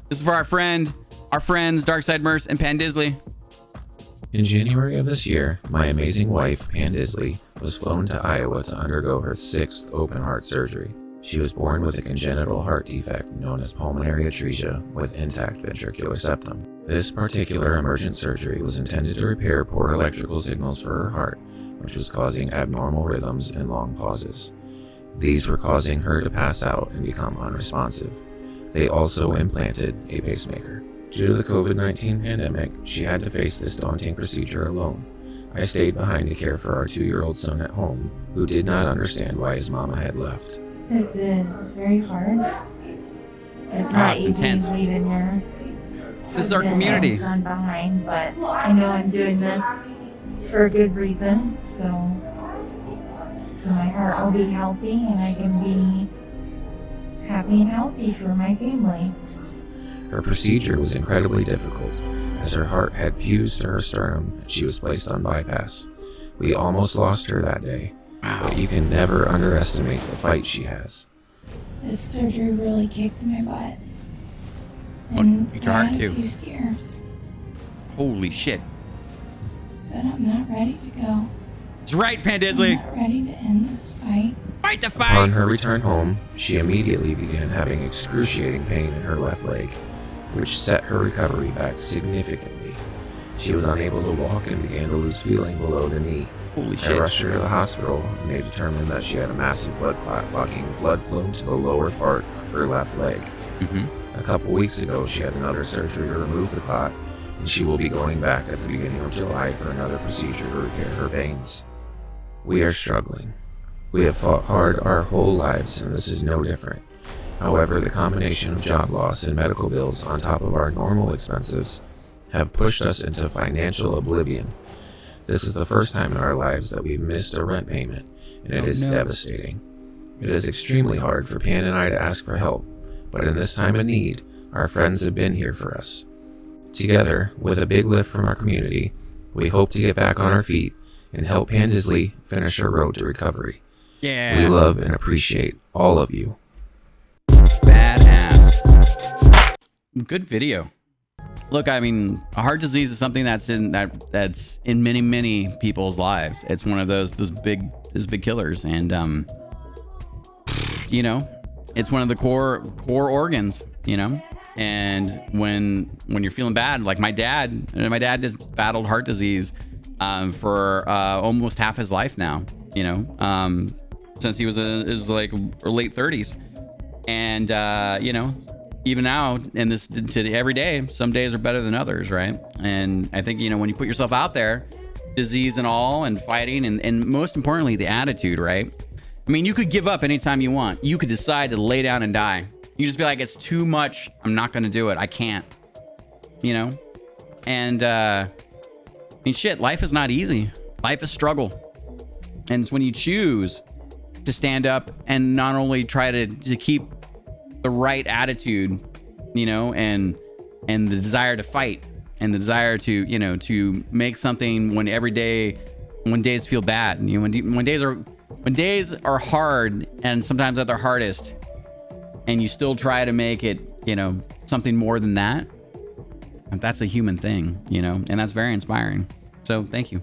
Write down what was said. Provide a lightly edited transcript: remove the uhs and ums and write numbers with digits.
This is for our friends, Darkside Merce and Pan Disley. In January of this year, my amazing wife, Pan Disley, was flown to Iowa to undergo her 6th open heart surgery. She was born with a congenital heart defect known as pulmonary atresia with intact ventricular septum. This particular emergent surgery was intended to repair poor electrical signals for her heart, which was causing abnormal rhythms and long pauses. These were causing her to pass out and become unresponsive. They also implanted a pacemaker. Due to the COVID-19 pandemic, she had to face this daunting procedure alone. I stayed behind to care for our 2-year-old son at home, who did not understand why his mama had left. This is very hard. It's not easy intense. leaving your This is our community. son behind, but I know I'm doing this for a good reason, so my heart will be healthy and I can be happy and healthy for my family. Her procedure was incredibly difficult, as her heart had fused to her sternum and she was placed on bypass. We almost lost her that day, but you can never underestimate the fight she has. This surgery really kicked my butt. And kicked your I heart had too. a few scares, Holy shit. but I'm not ready to go. That's right, Pan I'm Disley. not ready to end this fight. Fight the Upon fight. her return home, she immediately began having excruciating pain in her left leg, which set her recovery back significantly. She was unable to walk and began to lose feeling below the knee. Holy I shit. rushed her to the hospital, and they determined that she had a massive blood clot blocking blood flow to the lower part of her left leg. A couple weeks ago, she had another surgery to remove the clot, and she will be going back at the beginning of July for another procedure to repair her veins. We are struggling. We have fought hard our whole lives, and this is no different. However, the combination of job loss and medical bills on top of our normal expenses have pushed us into financial oblivion. This is the first time in our lives that we've missed a rent payment, and it is devastating. It is extremely hard for Pan and I to ask for help, but in this time of need, our friends have been here for us. Together, with a big lift from our community, we hope to get back on our feet and help Pan Disley finish her road to recovery. Yeah. We love and appreciate all of you. Badass. Good video. Look, I mean, a heart disease is something that's in many people's lives. It's one of those big killers, and you know, it's one of the core organs, you know. And when you're feeling bad, like my dad just battled heart disease for almost half his life now, you know, since he was his like late 30s, and you know, even now in this to every day, some days are better than others, right? And I think, you know, when you put yourself out there, disease and all, and fighting, and most importantly, the attitude, right? I mean, you could give up anytime you want. You could decide to lay down and die. You just be like, it's too much. I'm not going to do it. I can't, you know? And, I mean, shit, life is not easy. Life is struggle. And it's when you choose to stand up and not only try to keep the right attitude, you know, and the desire to fight, and the desire to, you know, to make something when days feel bad, you know, when days are hard, and sometimes at their hardest, and you still try to make it, you know, something more than that. That's a human thing, you know, and that's very inspiring. So thank you.